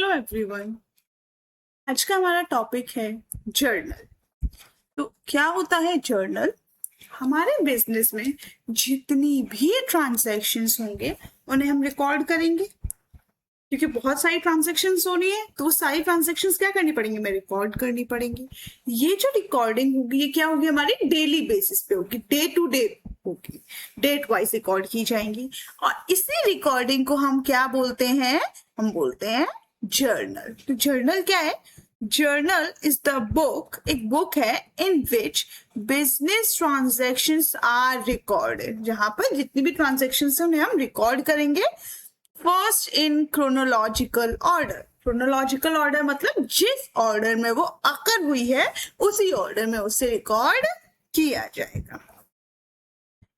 Hello everyone. आज का हमारा टॉपिक है जर्नल। तो क्या होता है जर्नल? हमारे बिजनेस में जितनी भी ट्रांजैक्शंस होंगे उन्हें हम रिकॉर्ड करेंगे, क्योंकि बहुत सारी ट्रांजैक्शंस हो रही है तो वो सारी ट्रांजैक्शंस क्या करनी पड़ेंगी, हमें रिकॉर्ड करनी पड़ेंगी। ये जो रिकॉर्डिंग होगी ये क्या होगी, हमारी डेली बेसिस पे होगी, डे टू डे होगी, डेट वाइज रिकॉर्ड की जाएंगी। और इसी रिकॉर्डिंग को हम क्या बोलते हैं, हम बोलते हैं जर्नल। तो जर्नल क्या है? जर्नल इज द बुक, एक बुक है in which business transactions are recorded, जहां पर जितनी भी ट्रांजैक्शंस हैं उन्हें हम रिकॉर्ड करेंगे। First in chronological order. Chronological order मतलब जिस ऑर्डर में वो अकर हुई है उसी ऑर्डर में उसे रिकॉर्ड किया जाएगा।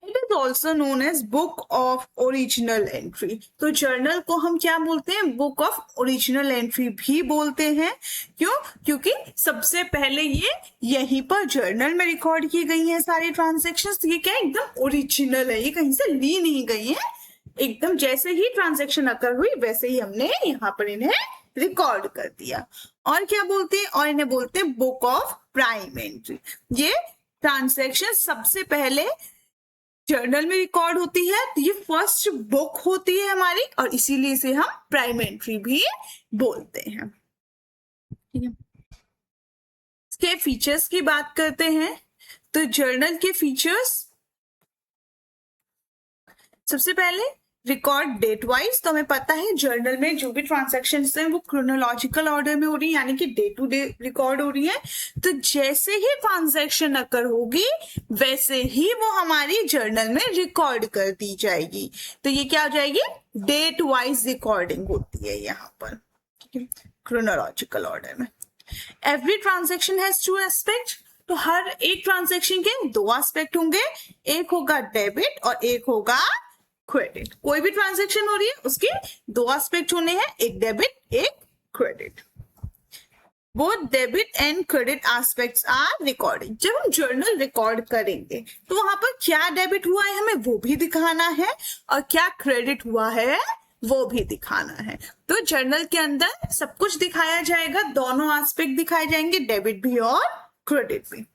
It is also known as book of original entry. तो जर्नल को हम क्या बोलते हैं, बुक ऑफ ओरिजिनल एंट्री भी बोलते हैं। क्यों? क्योंकि सबसे पहले ये यहीं पर जर्नल में रिकॉर्ड की गई हैं सारी ट्रांजेक्शंस। ये क्या है, एकदम ओरिजिनल है, ये कहीं से ली नहीं गई है, एकदम जैसे ही ट्रांजैक्शन अकर हुई वैसे ही हमने यहाँ पर इन्हें रिकॉर्ड कर दिया। और क्या बोलते हैं, और इन्हें बोलते हैं बुक ऑफ प्राइम एंट्री। ये ट्रांजैक्शन सबसे पहले जर्नल में रिकॉर्ड होती है, तो ये फर्स्ट बुक होती है हमारी, और इसीलिए इसे हम प्राइम एंट्री भी बोलते हैं। ठीक है, इसके फीचर्स की बात करते हैं। तो जर्नल के फीचर्स, सबसे पहले रिकॉर्ड डेट वाइज। तो हमें पता है जर्नल में जो भी ट्रांजैक्शन है वो क्रोनोलॉजिकल ऑर्डर में हो रही है, यानी कि डे टू डे रिकॉर्ड हो रही है। तो जैसे ही ट्रांजैक्शन अकर होगी वैसे ही वो हमारी जर्नल में रिकॉर्ड कर दी जाएगी। तो ये क्या हो जाएगी, डेट वाइज रिकॉर्डिंग होती है यहाँ पर, क्रोनोलॉजिकल ऑर्डर में। Every transaction has to aspect. तो हर एक ट्रांजैक्शन के दो एस्पेक्ट होंगे, एक होगा डेबिट और एक होगा क्रेडिट। कोई भी ट्रांजैक्शन हो रही है उसके दो एस्पेक्ट होने हैं, एक डेबिट एक credit. Both debit and credit aspects are recording. जब हम जर्नल रिकॉर्ड करेंगे तो वहां पर क्या डेबिट हुआ है हमें वो भी दिखाना है, और क्या क्रेडिट हुआ है वो भी दिखाना है। तो जर्नल के अंदर सब कुछ दिखाया जाएगा, दोनों एस्पेक्ट दिखाए जाएंगे, डेबिट भी और क्रेडिट भी।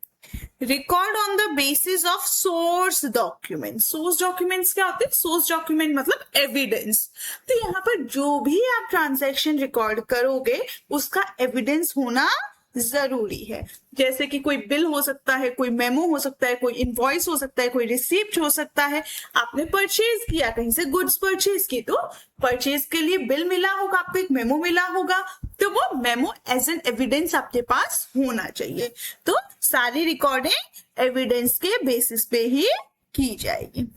Record on the basis of source document. Source documents क्या होते हैं? सोर्स डॉक्यूमेंट मतलब एविडेंस। तो यहाँ पर जो भी आप ट्रांजैक्शन रिकॉर्ड करोगे उसका एविडेंस होना जरूरी है। जैसे कि कोई बिल हो सकता है, कोई मेमो हो सकता है, कोई इनवॉइस हो सकता है, कोई रिसीप्ट हो सकता है। आपने परचेज किया, कहीं से गुड्स परचेज की, तो परचेज के लिए बिल मिला होगा, आपको एक मेमो मिला होगा, तो वो मेमो एज एन एविडेंस आपके पास होना चाहिए। तो सारी रिकॉर्डिंग एविडेंस के बेसिस पे ही की जाएगी।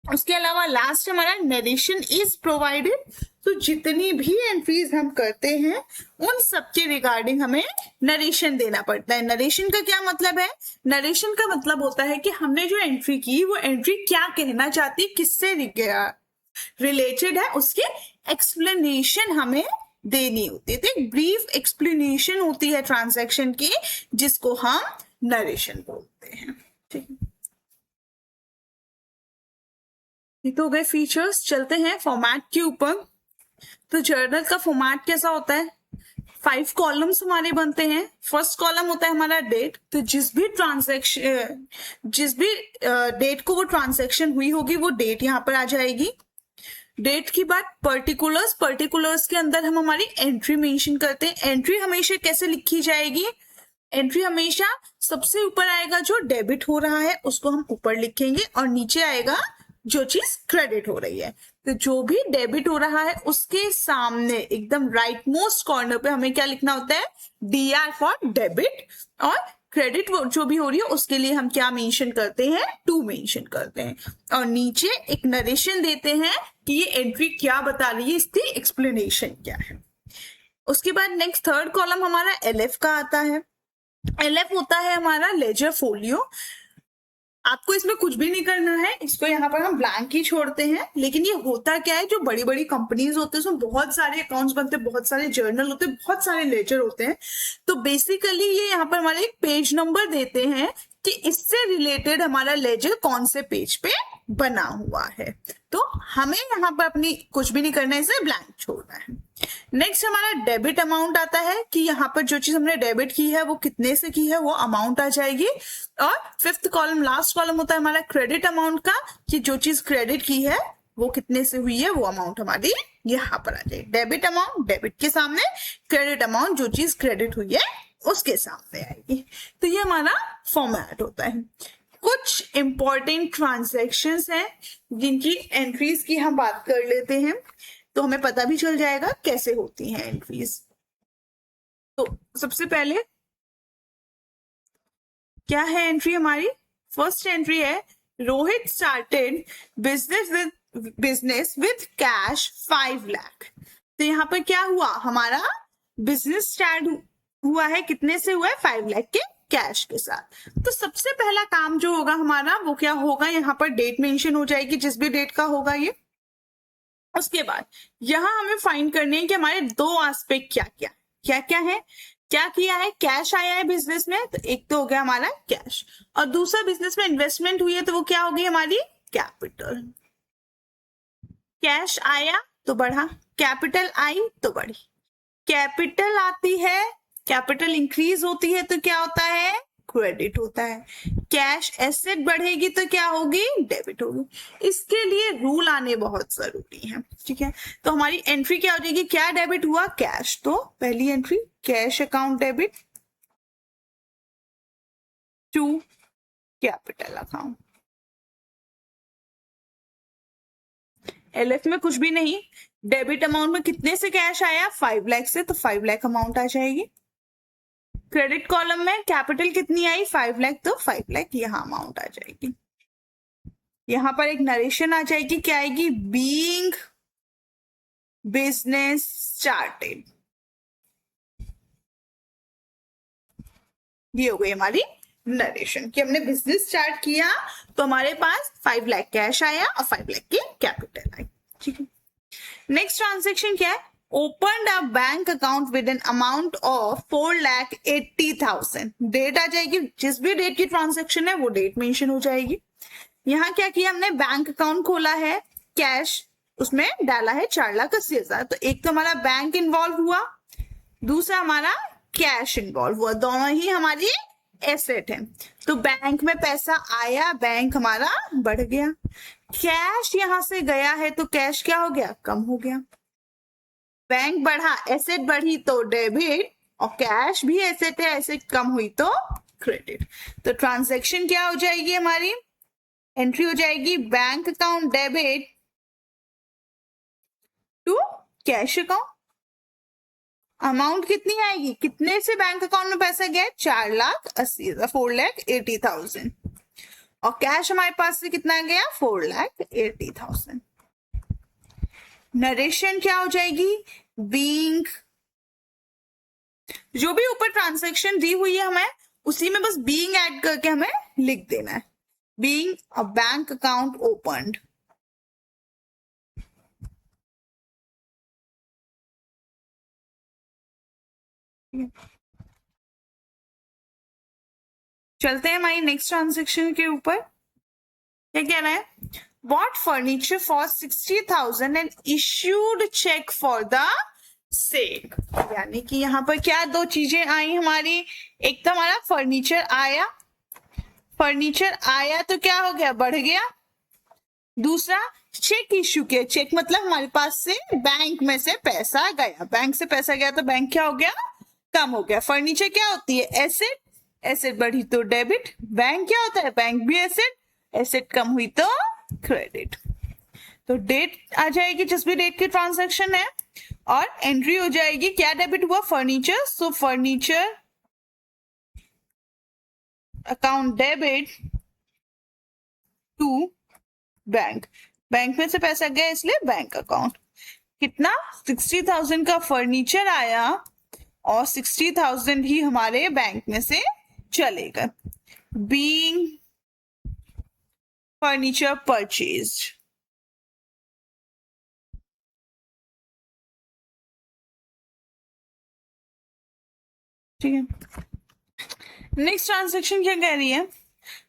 उसके अलावा लास्ट हमारा नरेशन इज प्रोवाइडेड। तो जितनी भी एंट्रीज हम करते हैं उन सबके रिगार्डिंग हमें नरेशन देना पड़ता है। नरेशन का क्या मतलब है? नरेशन का मतलब होता है कि हमने जो एंट्री की वो एंट्री क्या कहना चाहती है, किससे रिलेटेड है, उसकी एक्सप्लेनेशन हमें देनी होती है। तो एक ब्रीफ एक्सप्लेनेशन होती है ट्रांजैक्शन की, जिसको हम नरेशन बोलते हैं। ठीक है, ये तो हो गए फीचर्स। चलते हैं फॉर्मेट के ऊपर। तो जर्नल का फॉर्मेट कैसा होता है? 5 कॉलम्स हमारे बनते हैं। फर्स्ट कॉलम होता है हमारा डेट। तो जिस भी डेट को वो ट्रांजैक्शन हुई होगी वो डेट यहाँ पर आ जाएगी। डेट की बात, पर्टिकुलर्स। पर्टिकुलर्स के अंदर हम हमारी एंट्री मेंशन करते हैं। एंट्री हमेशा कैसे लिखी जाएगी? एंट्री हमेशा सबसे ऊपर आएगा जो डेबिट हो रहा है उसको हम ऊपर लिखेंगे, और नीचे आएगा जो चीज क्रेडिट हो रही है। तो जो भी डेबिट हो रहा है उसके सामने एकदम राइट मोस्ट कॉर्नर पे हमें क्या लिखना होता है? DR for debit. और क्रेडिट जो भी हो रही है उसके लिए हम क्या मेंशन करते हैं? टू मेंशन करते हैं। और नीचे एक नरेशन देते हैं कि ये एंट्री क्या बता रही है, इसकी एक्सप्लेनेशन क्या है। उसके बाद नेक्स्ट थर्ड कॉलम हमारा LF का आता है। LF होता है हमारा लेजर फोलियो। आपको इसमें कुछ भी नहीं करना है, इसको यहाँ पर हम ब्लैंक ही छोड़ते हैं। लेकिन ये होता क्या है, जो बड़ी बड़ी कंपनीज होते हैं उसमें बहुत सारे अकाउंट्स बनते हैं, बहुत सारे जर्नल होते हैं, बहुत सारे लेजर होते हैं। तो बेसिकली ये यहाँ पर हमारे एक पेज नंबर देते हैं कि इससे रिलेटेड हमारा लेजर कौन से पेज पे बना हुआ है। तो हमें यहाँ पर अपनी कुछ भी नहीं करना है, इसे ब्लैंक छोड़ना है। नेक्स्ट हमारा डेबिट अमाउंट आता है कि यहाँ पर जो चीज हमने डेबिट की है वो कितने से की है, वो अमाउंट आ जाएगी। और फिफ्थ कॉलम, लास्ट कॉलम होता है हमारा क्रेडिट अमाउंट का, कि जो चीज क्रेडिट की है वो कितने से हुई है, वो अमाउंट हमारी यहाँ पर आ जाएगी। डेबिट अमाउंट डेबिट के सामने, क्रेडिट अमाउंट जो चीज क्रेडिट हुई है उसके सामने आएगी। तो ये हमारा फॉर्मेट होता है। कुछ इंपॉर्टेंट ट्रांजैक्शंस हैं जिनकी एंट्रीज की हम बात कर लेते हैं, तो हमें पता भी चल जाएगा कैसे होती हैं एंट्रीज। तो सबसे पहले क्या है एंट्री हमारी? फर्स्ट एंट्री है Rohit started business with cash 5 lakh. तो यहाँ पर क्या हुआ, हमारा बिजनेस स्टार्ट हुआ है, कितने से हुआ है? 5 लाख के कैश के साथ। तो सबसे पहला काम जो होगा हमारा वो क्या होगा, यहाँ पर डेट मेंशन हो जाएगी, जिस भी डेट का होगा ये। उसके बाद यहां हमें फाइंड करने हैं कि हमारे दो एस्पेक्ट क्या क्या क्या क्या है। क्या किया है? कैश आया है बिजनेस में, तो एक तो हो गया हमारा कैश, और दूसरा बिजनेस में इन्वेस्टमेंट हुई है, तो वो क्या होगी हमारी? कैपिटल। कैश आया तो बढ़ा, कैपिटल आई तो बढ़ी। कैपिटल आती है, कैपिटल इंक्रीज होती है तो क्या होता है? क्रेडिट होता है। कैश एसेट बढ़ेगी तो क्या होगी? डेबिट होगी। इसके लिए रूल आने बहुत जरूरी है, ठीक है। तो हमारी एंट्री क्या हो जाएगी? क्या डेबिट हुआ? कैश। तो पहली entry cash account debit to capital account. LF में कुछ भी नहीं, डेबिट अमाउंट में कितने से कैश आया? 5 लाख से, तो 5 लाख अमाउंट आ जाएगी। क्रेडिट कॉलम में कैपिटल कितनी आई? 5 लाख, तो 5 लाख यहाँ अमाउंट आ जाएगी। यहां पर एक नरेशन आ जाएगी, क्या आएगी? Being business started. ये हो गई हमारी नरेशन कि हमने बिजनेस स्टार्ट किया तो हमारे पास 5 लाख कैश आया और 5 लाख की कैपिटल आई, ठीक है। नेक्स्ट ट्रांजेक्शन क्या है? Open a bank account with an amount of 4,80,000। Date आ जाएगी, जिस भी डेट की ट्रांजेक्शन है वो डेट मेंशन हो जाएगी। यहाँ क्या किया हमने? बैंक अकाउंट खोला है, कैश उसमें डाला है 4,80,000। तो एक तो हमारा बैंक इन्वॉल्व हुआ, दूसरा हमारा कैश इन्वॉल्व हुआ, दोनों ही हमारी एसेट है। तो बैंक में पैसा आया, बैंक हमारा बढ़ गया। कैश यहां से गया है तो कैश क्या हो गया? कम हो गया। बैंक बढ़ा, एसेट बढ़ी तो डेबिट, और कैश भी एसेट है, एसेट कम हुई तो क्रेडिट। तो ट्रांजैक्शन क्या हो जाएगी हमारी? एंट्री हो जाएगी bank account debit to cash account. Amount कितनी आएगी? कितने से बैंक अकाउंट में पैसा गया? 4,80,000, 4,80,000। और कैश हमारे पास से कितना गया? 4,80,000। नरेशन क्या हो जाएगी? बीइंग, जो भी ऊपर ट्रांजैक्शन दी हुई है हमें उसी में बस बीइंग ऐड करके हमें लिख देना है। Being a bank account opened. चलते हैं हमारी नेक्स्ट ट्रांजैक्शन के ऊपर। क्या कह रहा है? Bought furniture for 60,000 and issued cheque for the sale. यानी कि यहाँ पर क्या दो चीजें आई हमारी? एक तो हमारा फर्नीचर आया, फर्नीचर आया तो क्या हो गया? बढ़ गया। दूसरा चेक इश्यू किया, चेक मतलब हमारे पास से बैंक में से पैसा गया, बैंक से पैसा गया तो बैंक क्या हो गया? कम हो गया। फर्नीचर क्या होती है? एसेट, एसेट बढ़ी तो डेबिट। बैंक क्या होता है? बैंक भी एसेट, एसेट कम हुई तो क्रेडिट। तो डेट आ जाएगी जिस भी डेट की ट्रांजैक्शन है, और एंट्री हो जाएगी क्या डेबिट हुआ? Furniture. So furniture account debit to bank. Bank में से पैसा गया इसलिए बैंक अकाउंट। कितना? 60,000 का फर्नीचर आया और 60,000 ही हमारे बैंक में से चलेगा। Being furniture purchased. ठीक है। नेक्स्ट ट्रांजेक्शन क्या कह रही है?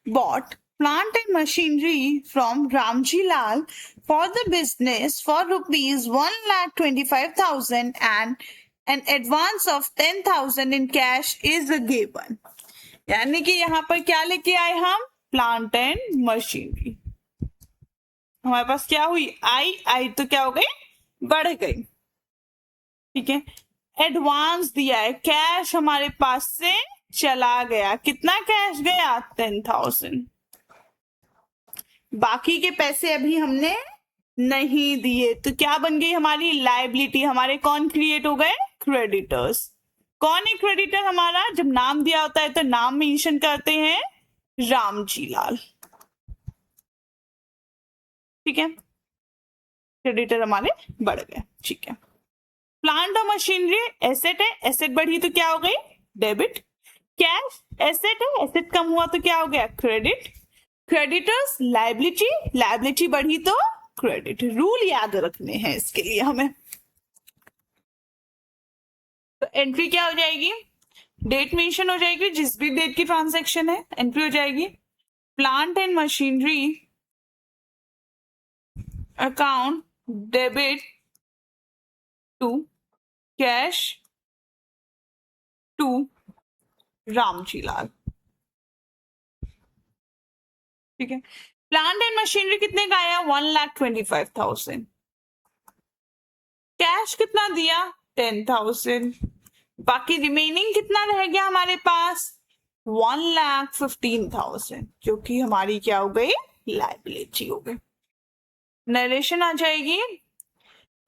Bought plant and machinery from Ramji Lal for the business for rupees 1,25,000 and an advance of 10,000 in cash is given. यानी कि यहाँ पर क्या लेके आए हम? Plant and machinery. हमारे पास क्या हुई? आई तो क्या हो गई? बढ़ गई. ठीक है. एडवांस दिया है, कैश हमारे पास से चला गया. कितना कैश गया? 10,000. बाकी के पैसे अभी हमने नहीं दिए, तो क्या बन गई हमारी? लायबिलिटी. हमारे कौन क्रिएट हो गए? क्रेडिटर्स. कौन है क्रेडिटर हमारा? जब नाम दिया होता है तो नाम मेंशन करते हैं रामजी लाल. ठीक है. क्रेडिटर हमारे बढ़ गए. ठीक है. प्लांट और मशीनरी एसेट है, एसेट बढ़ी तो क्या हो गई? डेबिट. कैश एसेट है, एसेट कम हुआ तो क्या हो गया? क्रेडिट. क्रेडिटर्स लायबिलिटी, लायबिलिटी बढ़ी तो क्रेडिट. रूल याद रखने हैं इसके लिए हमें. तो एंट्री क्या हो जाएगी? डेट मेंशन हो जाएगी, जिस भी डेट की ट्रांजैक्शन है एंट्री हो जाएगी. Plant and machinery account debit to cash to Ramji Lal. ठीक है. प्लांट एंड मशीनरी कितने का आया? 1,25,000. कैश कितना दिया? 10,000. बाकी रिमेनिंग कितना रह गया हमारे पास? 1,15,000, जो कि हमारी क्या हो गई? लायबिलिटी हो गई. नरेशन आ जाएगी.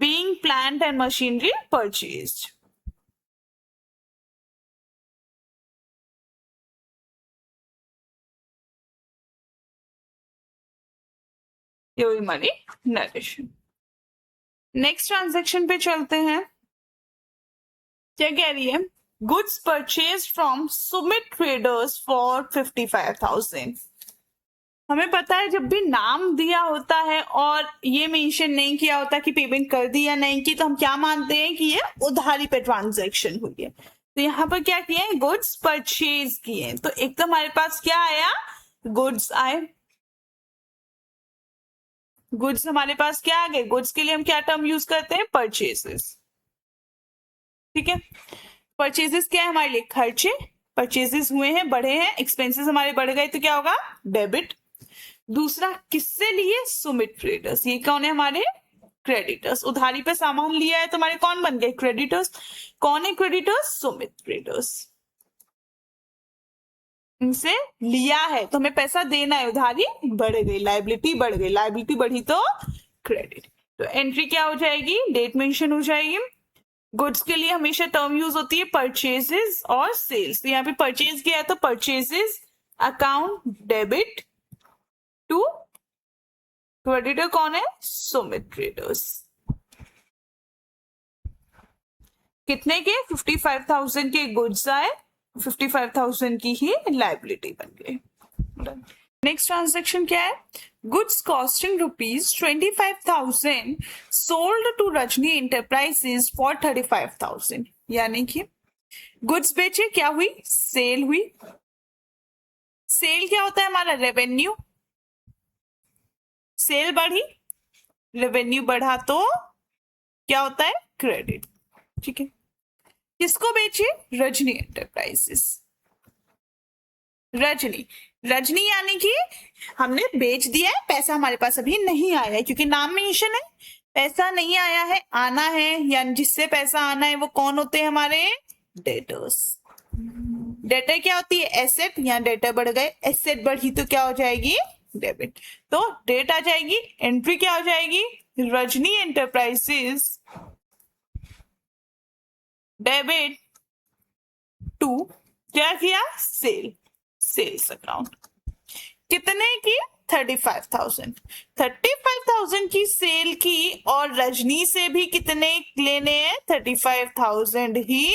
Being plant and machinery purchased. ये हुई हमारी नरेशन. नेक्स्ट ट्रांजैक्शन पे चलते हैं. क्या कह रही है? Goods purchase from Sumit traders for 55,000. हमें पता है जब भी नाम दिया होता है और ये मेंशन नहीं किया होता कि पेमेंट कर दी या नहीं की, तो हम क्या मानते हैं कि ये उधारी पे ट्रांजैक्शन हुई है. तो यहाँ पर क्या किए? गुड्स परचेज किए. तो एक तो हमारे पास क्या आया? गुड्स आए. गुड्स हमारे पास क्या आ गए? गुड्स के लिए हम क्या टर्म यूज करते हैं? परचेजेस. ठीक है. परचेजेस क्या है हमारे लिए? खर्चे. परचेजेस हुए हैं, बढ़े हैं, एक्सपेंसेस हमारे बढ़ गए तो क्या होगा? डेबिट. दूसरा किससे लिए? सुमित ट्रेडर्स. ये कौन है? हमारे क्रेडिटर्स. उधारी पे सामान लिया है तो हमारे कौन बन गए? क्रेडिटर्स. कौन है क्रेडिटर्स? सुमित ट्रेडर्स. इनसे लिया है तो हमें पैसा देना है, उधारी बढ़ गई, लायबिलिटी बढ़ गई. लायबिलिटी बढ़ी तो क्रेडिट. तो एंट्री क्या हो जाएगी? डेट मेंशन हो जाएगी. गुड्स के लिए हमेशा टर्म यूज होती है परचेजेस और सेल्स. तो यहाँ पे परचेज किया है तो purchases account debit to creditor. कौन है? सुमित ट्रेडर्स. कितने के? 55,000 के गुड्स आए, 55,000 की ही लायबिलिटी बन गई. नेक्स्ट ट्रांजैक्शन क्या है? Goods costing ₹25,000 sold to Rajni enterprises for 35,000. यानी कि गुड्स बेचे, क्या हुई? सेल हुई. सेल क्या होता है हमारा? रेवेन्यू. सेल बढ़ी, रेवेन्यू बढ़ा तो क्या होता है? क्रेडिट. ठीक है. किसको बेचे? रजनी एंटरप्राइजेस. रजनी. रजनी यानी कि हमने बेच दिया है, पैसा हमारे पास अभी नहीं आया है क्योंकि नाम मेंशन है. पैसा नहीं आया है, आना है. यानी जिससे पैसा आना है वो कौन होते हैं? हमारे डेटर्स. डेटर क्या होती है? एसेट. यहाँ डेटर बढ़ गए, एसेट बढ़ी तो क्या हो जाएगी? डेबिट. तो डेट आ जाएगी. एंट्री क्या हो जाएगी? रजनी एंटरप्राइजेस डेबिट टू क्या किया? सेल. Sales account. कितने की? 35,000. 35,000 की सेल की और रजनी से भी कितने लेने हैं? 35,000 ही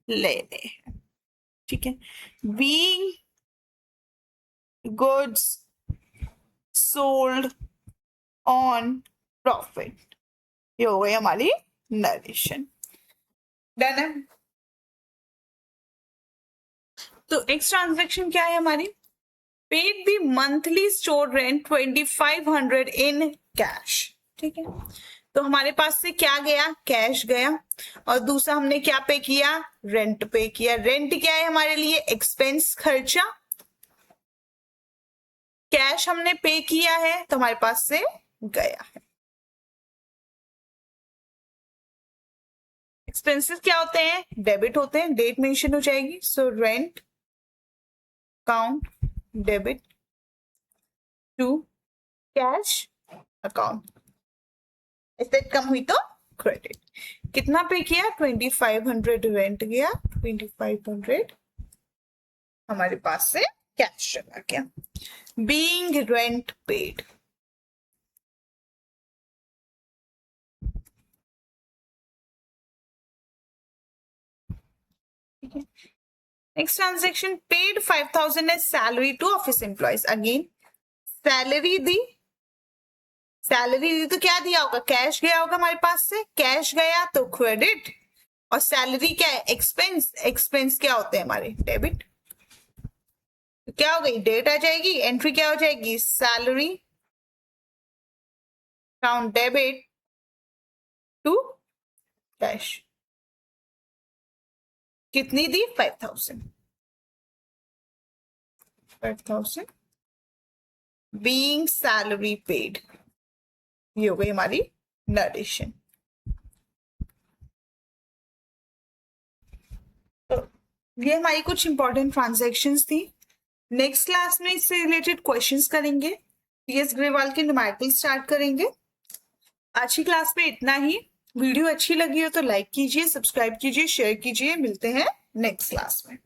लेने हैं. ठीक है. Being goods sold on profit. ये हो गई हमारी नरेशन. डन है. तो नेक्स्ट ट्रांजैक्शन क्या है हमारी? Paid the monthly store rent 2500 in cash. ठीक है, तो हमारे पास से क्या गया, कैश गया, और दूसरा हमने क्या पे किया, रेंट पे किया। रेंट क्या है हमारे लिए, एक्सपेंस, खर्चा। कैश हमने पे किया है तो हमारे पास से गया है। एक्सपेंसेस क्या होते हैं, डेबिट होते हैं, डेट मेंशन हो जाएगी। So rent account debit to cash account, asset कम हुई तो क्रेडिट। कितना पे किया, 2500 रेंट गया, 2500 हमारे पास से कैश चला गया। Being rent paid, next transaction, paid 5000 as salary to office employees. Again salary दी, सैलरी दी तो क्या दिया होगा, कैश गया होगा हमारे पास से, कैश गया तो क्रेडिट, और सैलरी क्या है, एक्सपेंस, एक्सपेंस क्या होते हैं हमारे, डेबिट। तो क्या हो गई, डेट आ जाएगी, एंट्री क्या हो जाएगी, salary account debit to cash. कितनी दी, 5000, 5000 बीइंग सैलरी पेड। ये हो गई हमारी नरेशन। तो ये हमारी कुछ इंपॉर्टेंट ट्रांजैक्शंस थी। नेक्स्ट क्लास में इससे रिलेटेड क्वेश्चंस करेंगे, पीएस ग्रेवाल के न्यूमेरिकल स्टार्ट करेंगे। आज की क्लास में इतना ही। वीडियो अच्छी लगी हो तो लाइक कीजिए, सब्सक्राइब कीजिए, शेयर कीजिए। मिलते हैं नेक्स्ट क्लास में।